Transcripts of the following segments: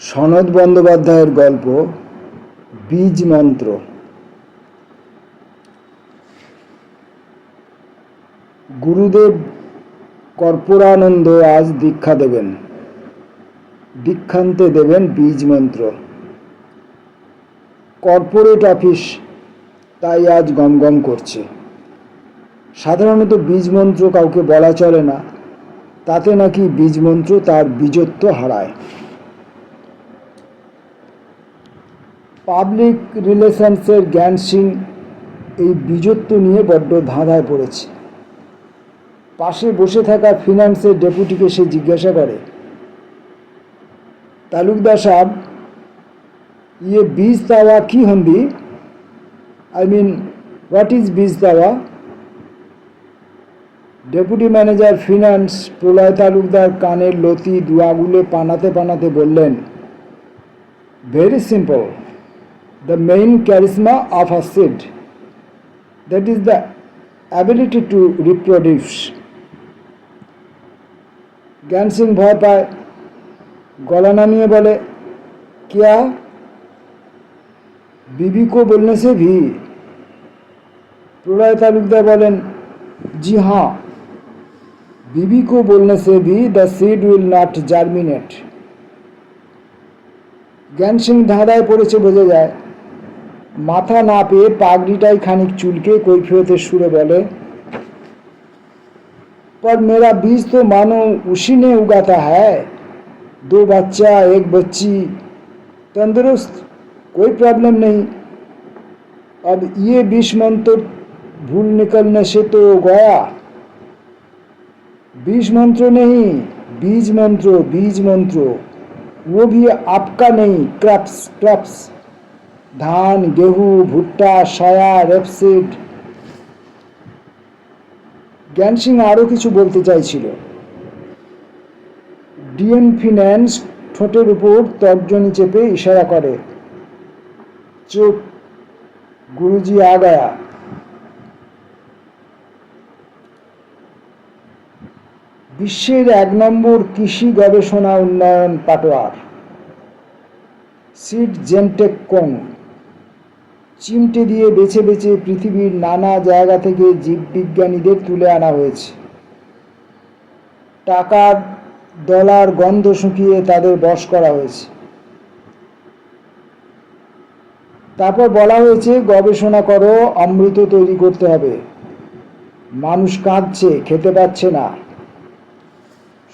সনদ বন্দ্যোপাধ্যায়ের গল্প বীজ মন্ত্র। গুরুদেব কর্পূরানন্দ আজ দীক্ষা দেবেন, দীক্ষান্তে দেবেন বীজ মন্ত্র। কর্পোরেট অফিস তাই আজ গমগম করছে। সাধারণত বীজ মন্ত্র কাউকে বলা চলে না, তাতে নাকি বীজ মন্ত্র তার বীজত্ব হারায়। পাবলিক রিলেশনসের জ্ঞান সিং এই বীজত্ব নিয়ে বড্ড ধাঁধায় পড়েছে। পাশে বসে থাকা ফিনান্সের ডেপুটিকে সে জিজ্ঞাসা করে, তালুকদার সাহেব, ये बीज दावा की होंगी? आई मीन व्हाट इज बीज दावा? ডেপুটি ম্যানেজার ফিনান্স প্রলয় তালুকদার কানের লতি দু আঙুলে পানাতে পানাতে বললেন, very simple, the main charisma of a seed, that is the ability to reproduce. জ্ঞান সিং ভয় পায়, গলা নামিয়ে বলে, क्या बीबी को बोलने से भी? प्रलय तालुकदार बोलें, जी हाँ, बीबी को बोलने से भी द सीड विल नॉट जार्मिनेट। জ্ঞান সিং ধাঁধায় পড়েছে বোঝা যায়। মাথা না পেয়ে পাগড়িটাই খানিক চুলকে কৈফিয়তের সুরে বলে, पर मेरा बीज तो मानो उसी ने उगाता है, 2 बच्चा 1 बच्ची, तंदुरुस्त, कोई प्रॉब्लम नहीं। अब ये बीज मंत्र भूल निकलने से तो गया। बीज मंत्र नहीं, बीज मंत्र, बीज मंत्र, वो भी आपका नहीं, क्रॉप्स क्रॉप्स, धान गेहूं भुट्टा सया रेपसीड। জ্ঞান সিং আরও কিছু বলতে চাইছিল। ডিএম ফিন্যান্স ঠোঁটের উপর তর্জনী চেপে ইশারা করে, চুপ, গুরুজি আ গয়া। বিশ্বের 1 নম্বর কৃষি গবেষণা উন্নয়ন পাটোয়ার সিড জেনটেক কোং চিমটে দিয়ে বেছে বেছে পৃথিবীর নানা জায়গা থেকে জীববিজ্ঞানীদের তুলে আনা হয়েছে। টাকার ডলার গন্ধ শুকিয়ে তাদের বশ করা হয়েছে। তারপর বলা হয়েছে, গবেষণা করো, অমৃত তৈরি করতে হবে। মানুষ কাঁদছে, খেতে পাচ্ছে না।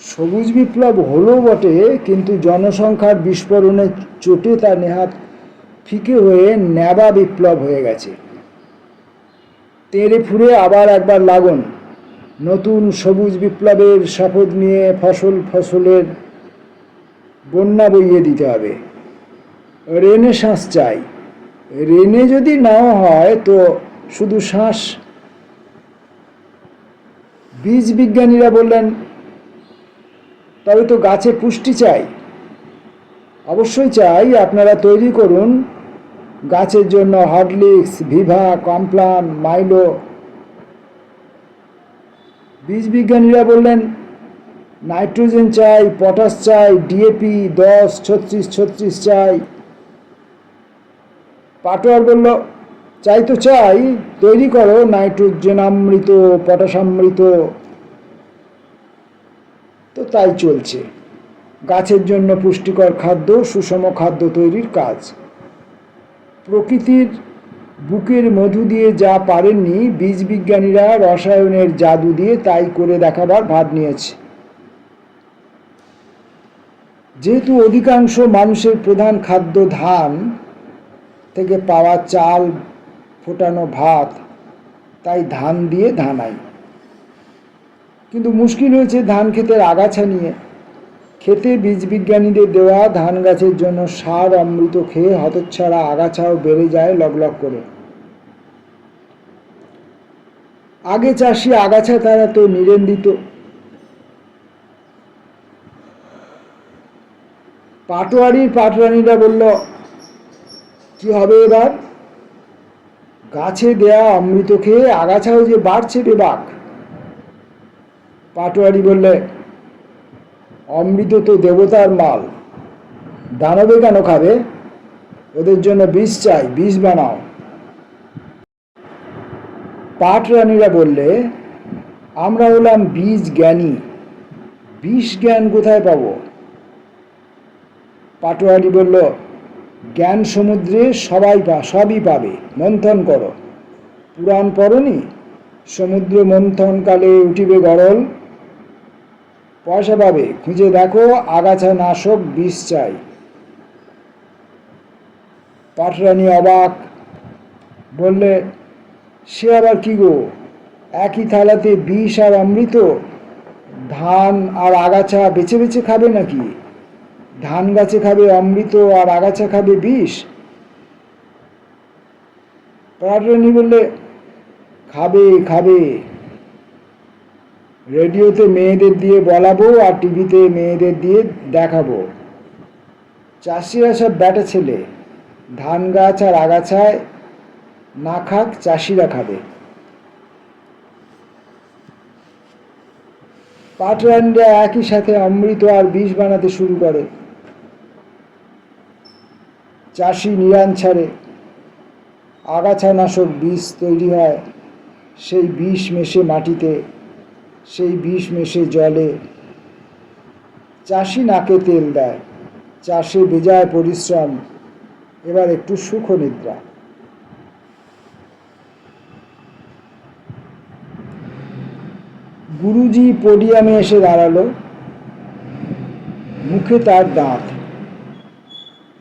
সবুজ বিপ্লব হলো বটে, কিন্তু জনসংখ্যার বিস্ফোরণে চোটে তা নেহাত ফিকে হয়ে ন্যাবা বিপ্লব হয়ে গেছে। তেড়ে ফুরে আবার একবার লাগুন, নতুন সবুজ বিপ্লবের শপথ নিয়ে ফসলের বন্যা বইয়ে দিতে হবে। রেনেসাঁস চাই। রেনে যদি নাও হয় তো শুধু শ্বাস। বীজ বিজ্ঞানীরা বললেন, তবে তো গাছে পুষ্টি চাই। অবশ্যই চাই, আপনারা তৈরি করুন গাছের জন্য হরলিক্স, ভিভা, কমপ্লান, মাইলো। বীজ বিজ্ঞানীরা বললেন, নাইট্রোজেন চাই, পটাশ চাই, ডিএপি 10, 36, 36 চাই। পাটোয়ার বলল, চাই তো চাই, তৈরি করো নাইট্রোজেনামৃত, পটাশামৃত। তো তাই চলছে গাছের জন্য পুষ্টিকর খাদ্য, সুষম খাদ্য তৈরির কাজ। প্রকৃতির বুকের মধু দিয়ে যা পারেননি, বীজ বিজ্ঞানীরা রসায়নের জাদু দিয়ে তাই করে দেখাবার ভাব নিয়েছে। যেহেতু অধিকাংশ মানুষের প্রধান খাদ্য ধান থেকে পাওয়া চাল, ফোটানো ভাত, তাই ধান দিয়ে ধানাই। কিন্তু মুশকিল হয়েছে ধান ক্ষেতের আগাছা নিয়ে। খেতে বীজ বিজ্ঞানীদের দেওয়া ধান গাছের জন্য সার অমৃত খেয়ে হতচ্ছাড়া আগাছাও বেড়ে যায় লগলগ করে। আগে চাষি আগাছা তারা তো নিরেন্দিত। পাটরানীরা বলল, কি হবে এবার? গাছে দেয়া অমৃত খেয়ে আগাছাও যে বাড়ছে বেবাক। পাটোয়ারি বললে, অমৃত তো দেবতার মাল, দানবে কেন খাবে? ওদের জন্য বিষ চাই, বিষ বানাও। পাটরানীরা বললে, আমরা হলাম বীজ জ্ঞানী, বিষ জ্ঞান কোথায় পাবো? পাটোয়ারি বলল, জ্ঞান সমুদ্রে সবই পাবে, মন্থন করো। পুরাণ পড়নি? সমুদ্র মন্থনকালে উঠিবে গরল, পয়সা পাবে, খুঁজে দেখো, আগাছা নাশক বিষ চাই। পাটরানী অবাক, বললে, সে আবার কি গো, একই থালাতে বিষ আর অমৃত? ধান আর আগাছা বেছে বেছে খাবে নাকি? ধান গাছে খাবে অমৃত আর আগাছা খাবে বিষ? পাটরানী বললে, খাবে খাবে, রেডিওতে মেয়েদের দিয়ে বলাবো আর টিভিতে মেয়েদের দিয়ে দেখাবো। চাষিরা সব ব্যাটা ছেলে, ধান গাছ আর আগাছায় না খাক, চাষিরা খাবে। পাটরানীরা একই সাথে অমৃত আর বিষ বানাতে শুরু করে। চাষি নিরান ছাড়ে, আগাছা নাশক বিষ তৈরি হয়, সেই বিষ মেশে মাটিতে, সেই বিষ মেশে জলে। চাষি নাকে তেল দেয়, চাষে বেজায় পরিশ্রম, এবার একটু সুখ নিদ্রা। গুরুজি পোডিয়ামে এসে দাঁড়ালো, মুখে তার দাঁত,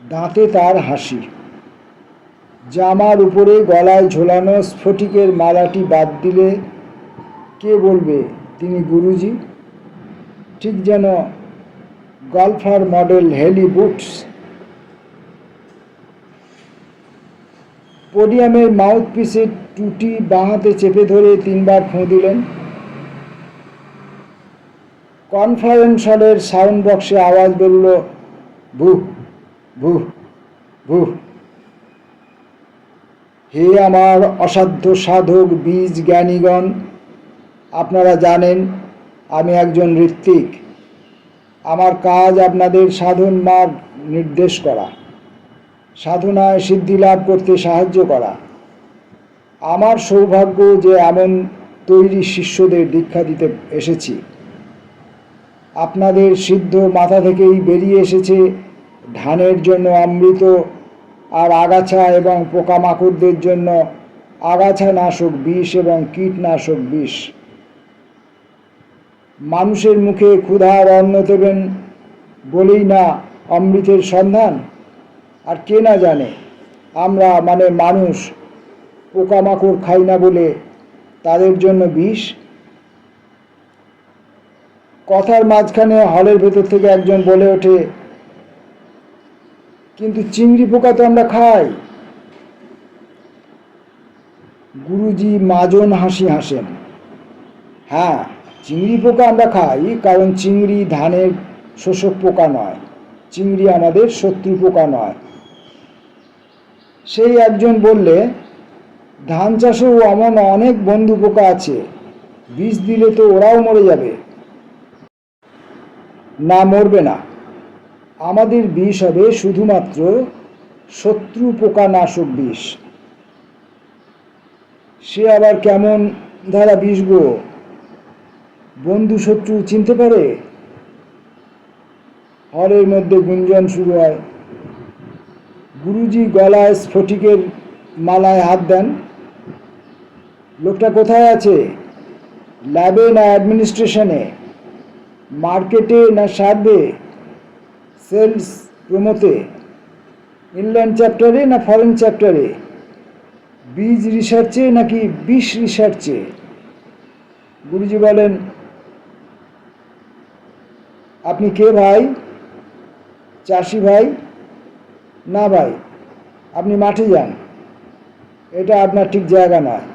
দাঁতে তার হাসি। জামার উপরে গলায় ঝোলানো স্ফটিকের মালাটি বাদ দিলে কে বলবে তিনি গুরুজি? ঠিক যেন গল্ফার মডেল হেলি বুটস। পোডিয়ামের মাউথপিসে টুটি বাঁ হাতে চেপে ধরে 3 বার ফোঁ দিলেন। কনফারেন্স হলের সাউন্ড বক্সে আওয়াজ বেরোল, ভুহ ভুহ ভুহ। হে আমার অসাধ্য সাধক বীজ জ্ঞানীগণ, আপনারা জানেন আমি একজন ঋত্বিক। আমার কাজ আপনাদের সাধন মার্গ নির্দেশ করা, সাধনায় সিদ্ধি লাভ করতে সাহায্য করা। আমার সৌভাগ্য যে এমন তৈরি শিষ্যদের দীক্ষা দিতে এসেছি। আপনাদের সিদ্ধ মাথা থেকেই বেরিয়ে এসেছে ধানের জন্য অমৃত আর আগাছা এবং পোকামাকড়দের জন্য আগাছা নাশক বিষ এবং কীটনাশক বিষ। মানুষের মুখে ক্ষুধার অন্ন দেবেন বলেই না অমৃতের সন্ধান? আর কে না জানে আমরা মানে মানুষ পোকামাকড় খাই না বলে তাদের জন্য বিষ? কথার মাঝখানে হলের ভেতর থেকে একজন বলে ওঠে, কিন্তু চিংড়ি পোকা তো আমরা খাই। গুরুজি মাজন হাসি হাসেন। হ্যাঁ, চিংড়ি পোকা আমরা খাই, কারণ চিংড়ি ধানের শোষক পোকা নয়, চিংড়ি আমাদের শত্রু পোকা নয়। সেই একজন বললে, ধান চাষেও এমন অনেক বন্ধু পোকা আছে, বিষ দিলে তো ওরাও মরে যাবে। না, মরবে না, আমাদের বিষ হবে শুধুমাত্র শত্রু পোকা নাশক বিষ। সে আবার কেমন ধারা বিষ গো? বন্ধু শত্রু চিনতে পারে? হলের মধ্যে গুঞ্জন শুরু হয়। গুরুজি গলায় স্ফটিকের মালায় হাত দেন। লোকটা কোথায় আছে? ল্যাবে না অ্যাডমিনিস্ট্রেশনে? মার্কেটে না সার্ভে, সেলস প্রমোতে, ইনল্যান্ড চ্যাপ্টারে না ফরেন চ্যাপ্টারে, বীজ রিসার্চে নাকি বিষ রিসার্চে? গুরুজি বলেন, আপনি কে ভাই? চাষি ভাই? না ভাই, আপনি মাঠে যান, এটা আপনার ঠিক জায়গা নয়।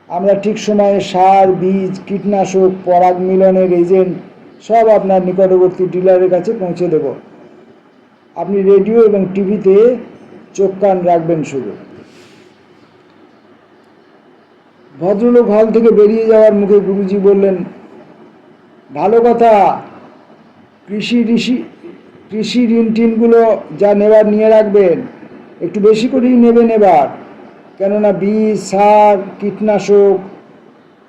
আমরা ঠিক সময়ে সার, বীজ, কীটনাশক, পরাগ মিলনের এজেন্ট সব আপনার নিকটবর্তী ডিলারের কাছে পৌঁছে দেব। আপনি রেডিও এবং টিভিতে চোখ কান রাখবেন শুধু। ভদ্রলোক হল থেকে বেরিয়ে যাওয়ার মুখে গুরুজি বললেন, ভালো কথা, কৃষি ঋষি কৃষি ঋণ টিনগুলো যা নেবার নিয়ে রাখবেন, একটু বেশি করেই নেবেন এবার, কেননা বীজ, সার, কীটনাশক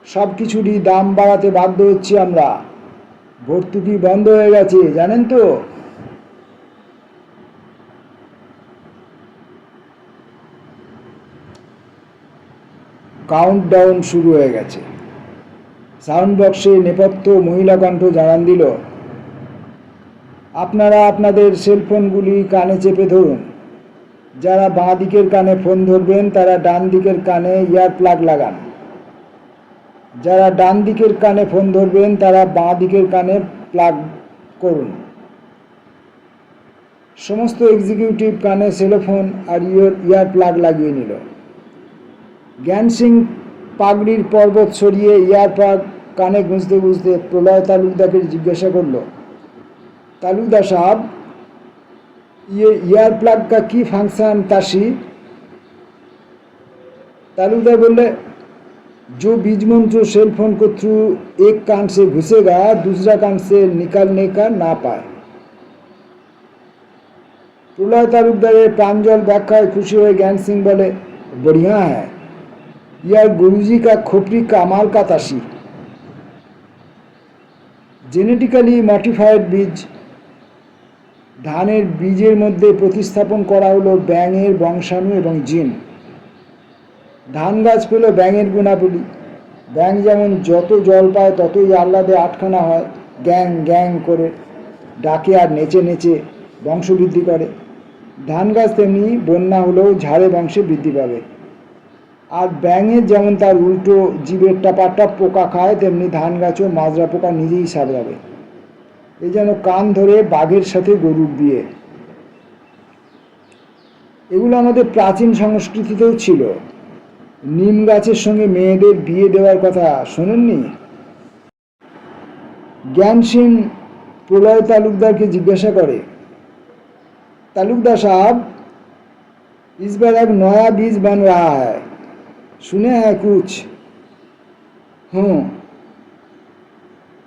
সব কিছুরই দাম বাড়াতে বাধ্য হচ্ছি আমরা। ভর্তুকি বন্ধ হয়ে গেছে, জানেন তো। কাউন্টডাউন শুরু হয়ে গেছে। সাউন্ড বক্সে নেপথ্য মহিলা কণ্ঠ জানান দিল, আপনারা আপনাদের সেলফোনগুলি কানে চেপে ধরুন। যারা বাঁ দিকের কানে ফোন ধরবেন তারা ডান দিকের কানে ইয়ার প্লাগ লাগান। যারা ডান দিকের কানে ফোন ধরবেন তারা বাঁ দিকের কানে প্লাগ করুন। সমস্ত এক্সিকিউটিভ কানে সেলোফোন আর ইয়ার প্লাগ লাগিয়ে নিল। জ্ঞান সিং পাগড়ির পর্বত সরিয়ে ইয়ার প্লাগ কানে গুঁজতে গুঁজতে প্রলয় তালুকদারকে জিজ্ঞাসা করল, तालुकदार साहब, ये ईयर प्लग का की फंक्शन ताशी? तालुकदार बोले, जो बीज मंत्र सेलफोन को थ्रू एक कान से घुसेगा दूसरा कान से निकालने का ना पाए। प्रलय तालुकदार प्रांजल व्याख्याय खुशी हुए ज्ञान सिंह बोले, बढ़िया है, यार गुरुजी का खोपड़ी कमाल का ताशी। जेनेटिकली मडिफाइड बीज धानेर बीजेर मध्य प्रतिस्थापन करा हलो बैंगेर बंशाणु एवं जिन। धान गाछ पेल बैंगेर गुणावली। बैंग जेमन जत जल पाय ततई आह्लादे आटखाना हय, ग्यांग ग्यांग करे डाके आर नेचे नेचे वंश बृद्धि करे। धान गाछ तेमनि बन्या हलेও झाड़े वंशे बृद्धि पाबे। আর ব্যাঙের যেমন তার উল্টো জীবের টাপাটা পোকা খায়, তেমনি ধান গাছও মাজরা পোকা নিজেই সাবড়াবে। এই যেন কান ধরে বাঘের সাথে গরুর বিয়ে। এগুলো আমাদের প্রাচীন সংস্কৃতিতেও ছিল। নিম গাছের সঙ্গে মেয়েদের বিয়ে দেওয়ার কথা শোনেননি? জ্ঞান সিং প্রলয় তালুকদারকে জিজ্ঞাসা করে, तालुकदार साहब, इस बार एक नया बीज बन रहा है, सुने हैं कुछ?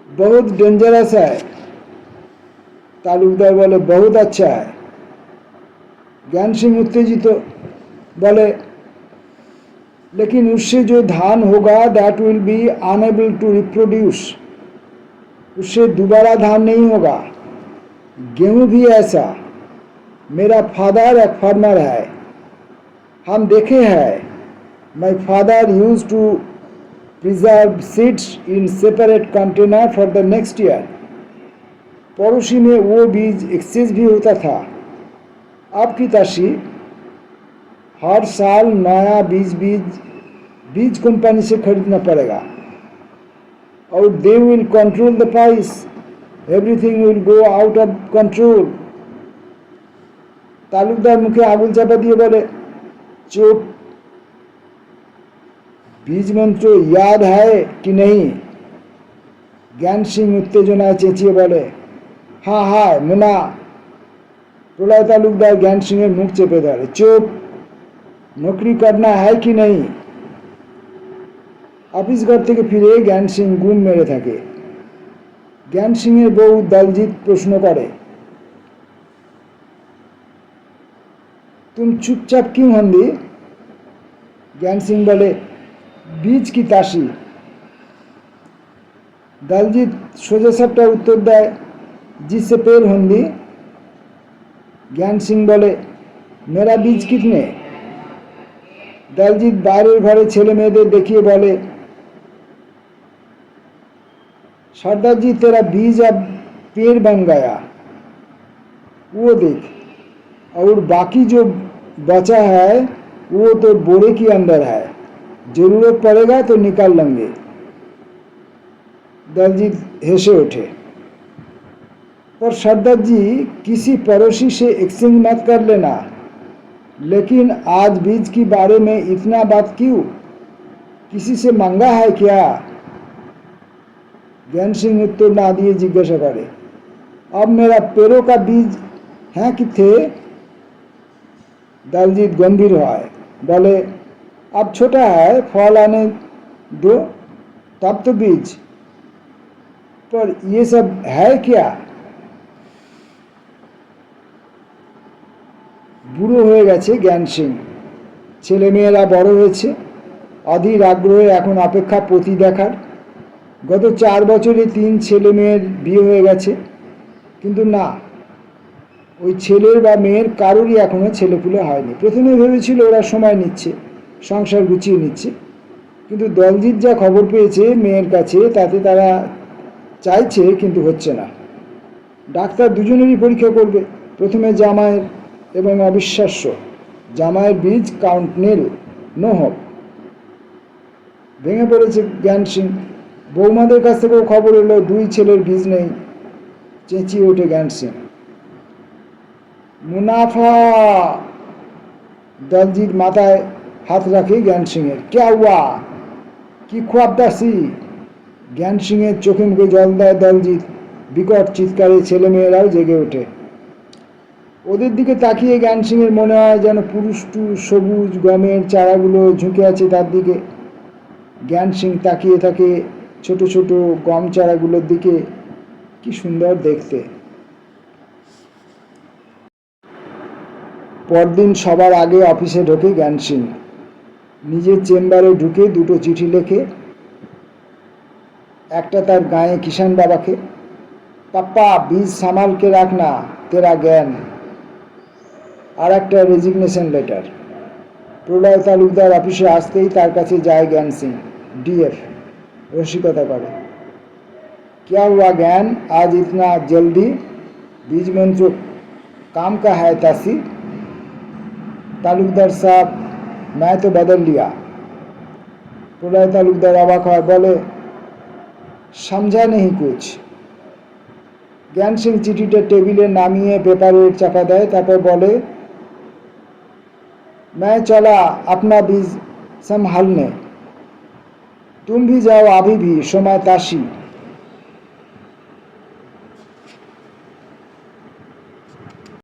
बहुत डेंजरस है। तालुकदार बोले, बहुत अच्छा है। ज्ञान सिंह उत्तेजित बोले, लेकिन उससे जो धान होगा that will be enable to reproduce. उससे दोबारा धान नहीं होगा। गेहूं भी ऐसा। मेरा फादर एक फार्मर है, हम देखे हैं। My father use to preserve seeds in separate container for the next year. पड़ोसी में वो बीज एक्सचेंज भी होता था। अब की ताशी हर साल नया बीज कंपनी से खरीदना पड़ेगा और they will control the price. Everything will go out of control. Talukdar मुखे आगुल चापा दिए बोले, चुप, बीज मंत्र याद है कि नहीं? ज्ञान सिंह उत्तेजना चेचिए बोले, हाँ हाँ मुना। प्रलय तालुकदार ज्ञान सिंह मुख चेपे धरे, चुप, नौकरी करना है कि नहीं? ऑफिस घर থেকে ফিরে জ্ঞান সিং ঘুম মেরে থাকে। জ্ঞান সিংয়ের বউ দলজিৎ প্রশ্ন করে, तुम चुपचाप क्यों हंदी? ज्ञान सिंह बोले, बीज की ताशी। दलजीत सोजा सापटा उत्तर देय, जिससे पेड़ हंदी। ज्ञान सिंह बोले, मेरा बीज कितने? दलजीत बाहरेर घरे छेले मेয়েদের देखिए बोले, सरदार जी तेरा बीज अब पेड़ बन गया, वो देख, और बाकी जो बचा है वो तो बोरे के अंदर है, जरूरत पड़ेगा तो निकाल लेंगे। दलजीत हंसे उठे, पर सरदार जी किसी पड़ोसी से एक्सचेंज मत कर लेना। लेकिन आज बीज के बारे में इतना बात क्यों? किसी से मांगा है क्या? ज्ञान सिंह उत्तर ना दिए जिज्ञासा करे, अब मेरा पेड़ों का बीज है किथे? दलजीत गंभीर है, बोले, अब छोटा है, फल आने दो तब तो बीज। पर ये सब है क्या? বুড়ো হয়ে গেছে জ্ঞান সিং। ছেলেমেয়েরা বড় হয়েছে, অধীর আগ্রহে এখন অপেক্ষা পতি দেখার। গত 4 বছরে 3 ছেলে মেয়ের বিয়ে হয়ে গেছে, কিন্তু না, ওই ছেলের বা মেয়ের কারোরই এখনো ছেলেপুলে হয়নি। প্রথমে ভেবেছিল ওরা সময় নিচ্ছে, সংসার গুছিয়ে নিচ্ছে, কিন্তু দলজিৎ যা খবর পেয়েছে মেয়ের কাছে, তাতে তারা চাইছে কিন্তু হচ্ছে না। ডাক্তার দুজনেরই পরীক্ষা করবে, প্রথমে জামাইয়ের, এবং অবিশ্বাস্য, জামাইয়ের বীজ কাউন্ট নীল, নো হোপ। ভেঙে পড়েছে জ্ঞান সিং। বৌমাদের কাছ থেকেও খবর এলো 2 ছেলের বীজ নেই। চেঁচিয়ে ওঠে জ্ঞান সিং। মুনাফা! দলজিৎ মাথায় হাত রাখে জ্ঞান সিংয়ের। ক্যা হুয়া? কি খোয়াবদাসি? জ্ঞান সিংয়ের চোখে মুখে জল দেয় দলজিৎ। বিকট চিৎকারে ছেলেমেয়েরাও জেগে ওঠে। ওদের দিকে তাকিয়ে জ্ঞান সিংয়ের মনে হয় যেন পুরুষ্টু সবুজ গমের চারাগুলো ঝুঁকে আছে তার দিকে। জ্ঞান সিং তাকিয়ে থাকে ছোট ছোট গম চারাগুলোর দিকে। কি সুন্দর দেখতে। পরদিন সবার আগে অফিসে ঢোকে জ্ঞান সিং। নিজের চেম্বারে ঢুকে 2টো চিঠি লেখে। একটা তার গায়ে কিষাণ বাবাকে, পাপ্পা বীজ সামাল কে রাখনা, তেরা জ্ঞান। আর একটা রেজিগনেশন লেটার। প্রলয় তালুকদার অফিসে আসতেই তার কাছে যায় জ্ঞান সিং। ডিএফ রসিকতা করে। क्या हुआ ज्ञान, आज इतना जल्दी? बीज मंत्र काम का है तासी? तालुकदार साहब, मैं तो बदल लिया। प्रलय तालुकदार अबाक হয়, বলে समझा नहीं कुछ। ज्ञान सिंह चिठिটা টেবিলে নামিয়ে পেপারে চাপা দেয়, তারপর বলে, मैं चला अपना बीज संभालने, तुम भी जाओ अभी भी, समय ताशी।